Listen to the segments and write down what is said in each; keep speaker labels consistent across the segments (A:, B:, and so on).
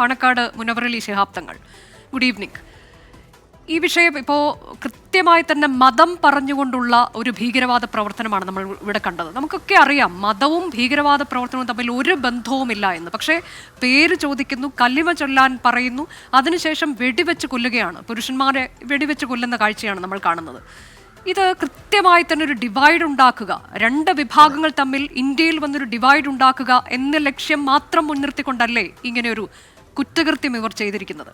A: Panakkad Munavvar Ali Shihab Thangal. Good evening. ഈ വിഷയം ഇപ്പോൾ കൃത്യമായി തന്നെ മതം പറഞ്ഞുകൊണ്ടുള്ള ഒരു ഭീകരവാദ പ്രവർത്തനമാണ് നമ്മൾ ഇവിടെ കണ്ടത്. നമുക്കൊക്കെ അറിയാം മതവും ഭീകരവാദ പ്രവർത്തനവും തമ്മിൽ ഒരു ബന്ധവുമില്ല എന്ന്. പക്ഷേ പേര് ചോദിക്കുന്നു, കലിമ ചൊല്ലാൻ പറയുന്നു, അതിനുശേഷം വെടിവെച്ച് കൊല്ലുകയാണ്. പുരുഷന്മാരെ വെടിവെച്ച് കൊല്ലുന്ന കാഴ്ചയാണ് നമ്മൾ കാണുന്നത്. ഇത് കൃത്യമായി തന്നെ ഒരു ഡിവൈഡ് ഉണ്ടാക്കുക, രണ്ട് വിഭാഗങ്ങൾ തമ്മിൽ ഇന്ത്യയിൽ വന്നൊരു ഡിവൈഡ് ഉണ്ടാക്കുക എന്ന ലക്ഷ്യം മാത്രം മുൻനിർത്തിക്കൊണ്ടല്ലേ ഇങ്ങനെയൊരു കുറ്റകൃത്യം ഇവർ ചെയ്തിരിക്കുന്നത്?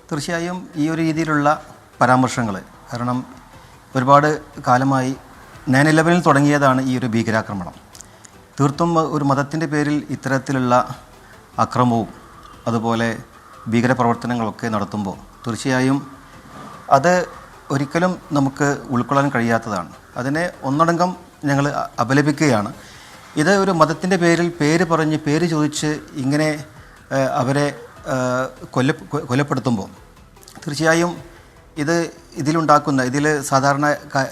B: തീർച്ചയായും ഈ ഒരു രീതിയിലുള്ള പരാമർശങ്ങൾ, കാരണം ഒരുപാട് കാലമായി 9/11 തുടങ്ങിയതാണ് ഈ ഒരു ഭീകരാക്രമണം. തീർത്തും ഒരു മതത്തിൻ്റെ പേരിൽ ഇത്തരത്തിലുള്ള അക്രമവും അതുപോലെ ഭീകരപ്രവർത്തനങ്ങളൊക്കെ നടത്തുമ്പോൾ തീർച്ചയായും അത് ഒരിക്കലും നമുക്ക് ഉൾക്കൊള്ളാൻ കഴിയാത്തതാണ്. അതിനെ ഒന്നടങ്കം ഞങ്ങൾ അപലപിക്കുകയാണ്. ഇത് ഒരു മതത്തിൻ്റെ പേരിൽ പേര് പറഞ്ഞ് പേര് ചോദിച്ച് ഇങ്ങനെ അവരെ കൊലപ്പെടുത്തുമ്പോൾ തീർച്ചയായും ഇതിൽ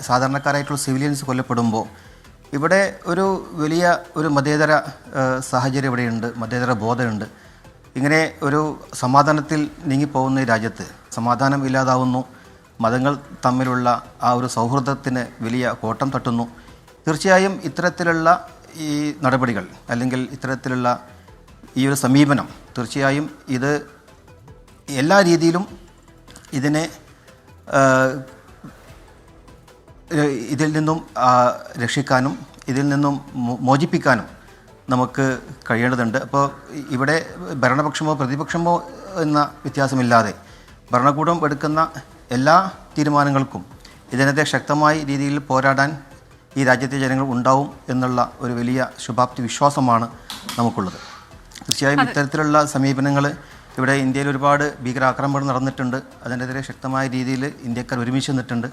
B: സാധാരണക്കാരായിട്ടുള്ള സിവിലിയൻസ് കൊല്ലപ്പെടുമ്പോൾ ഇവിടെ ഒരു വലിയ ഒരു മതേതര സാഹചര്യം ഇവിടെയുണ്ട്, മതേതര ബോധമുണ്ട്. ഇങ്ങനെ ഒരു സമാധാനത്തിൽ നീങ്ങിപ്പോകുന്ന ഈ രാജ്യത്ത് സമാധാനം ഇല്ലാതാവുന്നു, മതങ്ങൾ തമ്മിലുള്ള ആ ഒരു സൗഹൃദത്തിന് വലിയ കോട്ടം തട്ടുന്നു. തീർച്ചയായും ഇത്തരത്തിലുള്ള ഈ നടപടികൾ അല്ലെങ്കിൽ ഇത്തരത്തിലുള്ള ഈ ഒരു സമീപനം തീർച്ചയായും ഇത് എല്ലാ രീതിയിലും ഇതിൽ നിന്നും രക്ഷിക്കാനും ഇതിൽ നിന്നും മോചിപ്പിക്കാനും നമുക്ക് കഴിയേണ്ടതുണ്ട്. അപ്പോൾ ഇവിടെ ഭരണപക്ഷമോ പ്രതിപക്ഷമോ എന്ന വ്യത്യാസമില്ലാതെ ഭരണകൂടം എടുക്കുന്ന എല്ലാ തീരുമാനങ്ങൾക്കും ഇതിനെതിരെ ശക്തമായ രീതിയിൽ പോരാടാൻ ഈ രാജ്യത്തെ ജനങ്ങൾ ഉണ്ടാവും എന്നുള്ള ഒരു വലിയ ശുഭാപ്തി വിശ്വാസമാണ് നമുക്കുള്ളത്. തീർച്ചയായും ഇത്തരത്തിലുള്ള സമീപനങ്ങൾ ഇവിടെ ഇന്ത്യയിൽ ഒരുപാട് ഭീകരാക്രമണം നടന്നിട്ടുണ്ട്. അതിനെതിരെ ശക്തമായ രീതിയിൽ ഇന്ത്യക്കാർ ഒരുമിച്ച് നിന്നിട്ടുണ്ട്.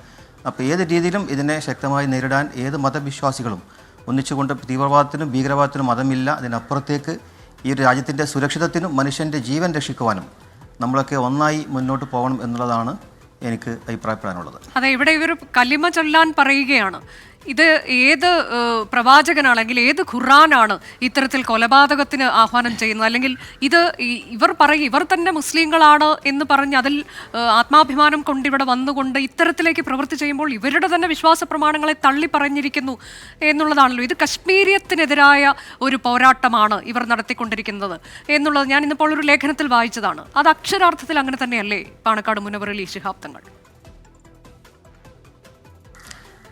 B: അപ്പോൾ ഏത് രീതിയിലും ഇതിനെ ശക്തമായി നേരിടാൻ ഏത് മതവിശ്വാസികളും ഒന്നിച്ചുകൊണ്ട് തീവ്രവാദത്തിനും ഭീകരവാദത്തിനും മതമില്ല. അതിനപ്പുറത്തേക്ക് ഈ ഒരു രാജ്യത്തിൻ്റെ സുരക്ഷിതത്തിനും മനുഷ്യൻ്റെ ജീവൻ രക്ഷിക്കുവാനും നമ്മളൊക്കെ ഒന്നായി മുന്നോട്ട് പോകണം എന്നുള്ളതാണ് എനിക്ക് അഭിപ്രായപ്പെടാനുള്ളത്.
A: അതെ, ഇവിടെ ഇവർ കലിമ ചൊല്ലാൻ പറയുകയാണ്. ഇത് ഏത് പ്രവാചകനാണെങ്കിൽ ഏത് ഖുർആനാണ് ഇത്തരത്തിൽ കൊലപാതകത്തിന് ആഹ്വാനം ചെയ്യുന്നത്? അല്ലെങ്കിൽ ഇവർ തന്നെ മുസ്ലിങ്ങളാണ് എന്ന് പറഞ്ഞ് അതിൽ ആത്മാഭിമാനം കൊണ്ടിവിടെ വന്നുകൊണ്ട് ഇത്തരത്തിലേക്ക് പ്രവൃത്തി ചെയ്യുമ്പോൾ ഇവരുടെ തന്നെ വിശ്വാസ പ്രമാണങ്ങളെ തള്ളി പറഞ്ഞിരിക്കുന്നു എന്നുള്ളതാണല്ലോ. ഇത് കശ്മീരിയത്തിനെതിരായ ഒരു പോരാട്ടമാണ് ഇവർ നടത്തിക്കൊണ്ടിരിക്കുന്നത് എന്നുള്ളത് ഞാൻ ഇന്നിപ്പോൾ ഒരു ലേഖനത്തിൽ വായിച്ചതാണ്. അത് അക്ഷരാർത്ഥത്തിൽ അങ്ങനെ തന്നെയല്ലേ പാണക്കാട് മുനവറലി ശിഹാബ് തങ്ങൾ?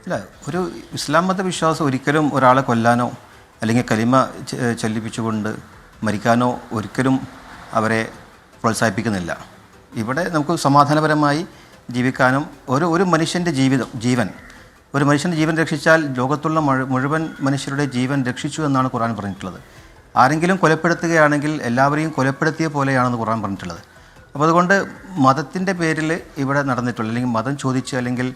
B: ഇല്ല, ഒരു ഇസ്ലാം മതവിശ്വാസം ഒരിക്കലും ഒരാളെ കൊല്ലാനോ അല്ലെങ്കിൽ കലിമ ചൊല്ലിപ്പിച്ചുകൊണ്ട് മരിക്കാനോ ഒരിക്കലും അവരെ പ്രോത്സാഹിപ്പിക്കുന്നില്ല. ഇവിടെ നമുക്ക് സമാധാനപരമായി ജീവിക്കാനും ഒരു മനുഷ്യൻ്റെ ഒരു മനുഷ്യൻ്റെ ജീവൻ രക്ഷിച്ചാൽ ലോകത്തുള്ള മുഴുവൻ മനുഷ്യരുടെ ജീവൻ രക്ഷിച്ചു എന്നാണ് ഖുർആൻ പറഞ്ഞിട്ടുള്ളത്. ആരെങ്കിലും കൊലപ്പെടുത്തുകയാണെങ്കിൽ എല്ലാവരെയും കൊലപ്പെടുത്തിയ പോലെയാണെന്ന് ഖുർആൻ പറഞ്ഞിട്ടുള്ളത്. അപ്പോൾ അതുകൊണ്ട് മതത്തിൻ്റെ പേരിൽ ഇവിടെ നടന്നിട്ടുള്ള അല്ലെങ്കിൽ മതം ചോദിച്ച് അല്ലെങ്കിൽ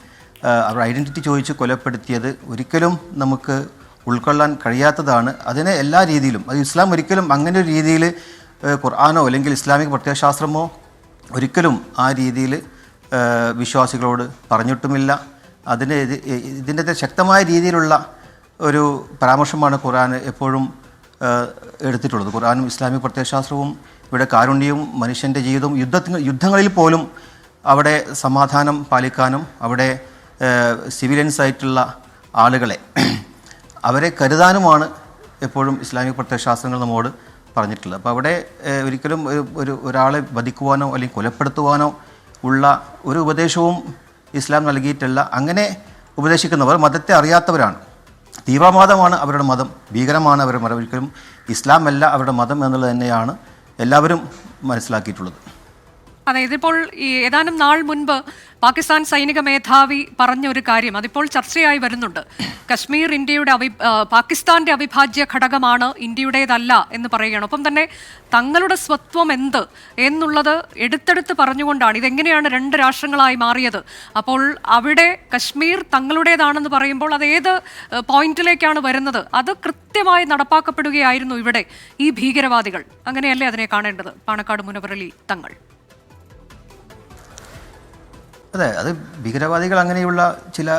B: അവരുടെ ഐഡൻറ്റിറ്റി ചോദിച്ച് കൊലപ്പെടുത്തിയത് ഒരിക്കലും നമുക്ക് ഉൾക്കൊള്ളാൻ കഴിയാത്തതാണ്. അതിനെ എല്ലാ രീതിയിലും ഇസ്ലാം ഒരിക്കലും അങ്ങനെ ഒരു രീതിയിൽ ഖുർആനോ അല്ലെങ്കിൽ ഇസ്ലാമിക പ്രത്യയശാസ്ത്രമോ ഒരിക്കലും ആ രീതിയിൽ വിശ്വാസികളോട് പറഞ്ഞിട്ടുമില്ല. ഇതിൻ്റെ ശക്തമായ രീതിയിലുള്ള ഒരു പരാമർശമാണ് ഖുർആൻ എപ്പോഴും എടുത്തിട്ടുള്ളത്. ഖുർആനും ഇസ്ലാമിക പ്രത്യയശാസ്ത്രവും ഇവിടെ കാരുണ്യവും മനുഷ്യൻ്റെ ജീവിതവും യുദ്ധങ്ങളിൽ പോലും അവിടെ സമാധാനം പാലിക്കാനും അവിടെ സിവിലിയൻസ് ആയിട്ടുള്ള ആളുകളെ അവരെ കരുതാനുമാണ് എപ്പോഴും ഇസ്ലാമിക പ്രത്യയശാസ്ത്രങ്ങൾ നമ്മോട് പറഞ്ഞിട്ടുള്ളത്. അപ്പോൾ അവിടെ ഒരിക്കലും ഒരാളെ വധിക്കുവാനോ അല്ലെങ്കിൽ കൊലപ്പെടുത്തുവാനോ ഉള്ള ഒരു ഉപദേശവും ഇസ്ലാം നൽകിയിട്ടില്ല. അങ്ങനെ ഉപദേശിക്കുന്നവർ മതത്തെ അറിയാത്തവരാണ്. തീവ്രവാദമാണ് അവരുടെ മതം, ഭീകരമാണ് അവരുടെ മതം. ഒരിക്കലും ഇസ്ലാം അല്ല അവരുടെ മതം എന്നുള്ളത് തന്നെയാണ് എല്ലാവരും മനസ്സിലാക്കിയിട്ടുള്ളത്.
A: അതെ, ഇതിപ്പോൾ ഏതാനും നാൾ മുൻപ് പാകിസ്ഥാൻ സൈനിക മേധാവി പറഞ്ഞ ഒരു കാര്യം അതിപ്പോൾ ചർച്ചയായി വരുന്നുണ്ട്. കശ്മീർ പാകിസ്ഥാന്റെ അവിഭാജ്യ ഘടകമാണ്, ഇന്ത്യയുടേതല്ല എന്ന് പറയുകയാണ്. ഒപ്പം തന്നെ തങ്ങളുടെ സ്വത്വം എന്ത് എന്നുള്ളത് എടുത്തെടുത്ത് പറഞ്ഞുകൊണ്ടാണ് ഇതെങ്ങനെയാണ് രണ്ട് രാഷ്ട്രങ്ങളായി മാറിയത്. അപ്പോൾ അവിടെ കശ്മീർ തങ്ങളുടേതാണെന്ന് പറയുമ്പോൾ അത് ഏത് പോയിന്റിലേക്കാണ് വരുന്നത്? അത് കൃത്യമായി നടപ്പാക്കപ്പെടുകയായിരുന്നു ഇവിടെ ഈ ഭീകരവാദികൾ. അങ്ങനെയല്ലേ അതിനെ കാണേണ്ടത് പാണക്കാട് മുനവറലി തങ്ങൾ?
B: അതെ, അത് ഭീകരവാദികൾ അങ്ങനെയുള്ള ചില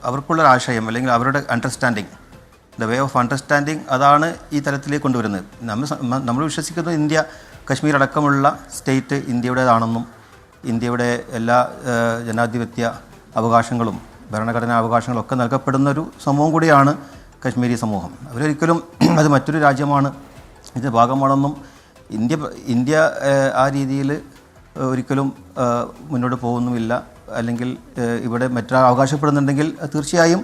B: അവർക്കുള്ള ആശയം അല്ലെങ്കിൽ അവരുടെ understanding the way of understanding അതാണ് ഈ തലത്തിലേക്ക് കൊണ്ടുവരുന്നത്. നമ്മൾ വിശ്വസിക്കുന്നത് ഇന്ത്യ കശ്മീർ അടക്കമുള്ള സ്റ്റേറ്റ് ഇന്ത്യയുടേതാണെന്നും ഇന്ത്യയുടെ എല്ലാ ജനാധിപത്യ അവകാശങ്ങളും ഭരണഘടനാ അവകാശങ്ങളും ഒക്കെ നൽകപ്പെടുന്നൊരു സമൂഹം കൂടിയാണ് കശ്മീരി സമൂഹം. അവരൊരിക്കലും അത് മറ്റൊരു രാജ്യമാണ്, ഇതിൻ്റെ ഭാഗമാണെന്നും ഇന്ത്യ ആ രീതിയിൽ ഒരിക്കലും മുന്നോട്ട് പോകുന്നുമില്ല. അല്ലെങ്കിൽ ഇവിടെ മറ്റൊരാൾ അവകാശപ്പെടുന്നുണ്ടെങ്കിൽ തീർച്ചയായും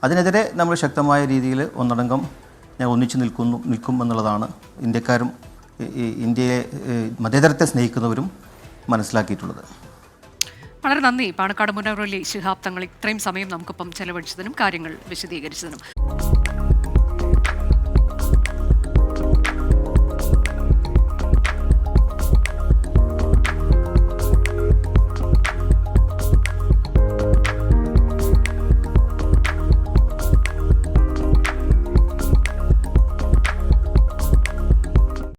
B: അതിനെതിരെ നമ്മൾ ശക്തമായ രീതിയിൽ ഒന്നടങ്കം ഞാൻ ഒന്നിച്ചു നിൽക്കും എന്നുള്ളതാണ് ഇന്ത്യക്കാരും ഇന്ത്യയെ മതേതരത്തെ സ്നേഹിക്കുന്നവരും മനസ്സിലാക്കിയിട്ടുള്ളത്.
A: വളരെ നന്ദി പാണക്കാട് മുനവറലി ശിഹാബ് തങ്ങൾ ഇത്രയും സമയം നമുക്കിപ്പം ചെലവഴിച്ചതിനും കാര്യങ്ങൾ വിശദീകരിച്ചതിനും.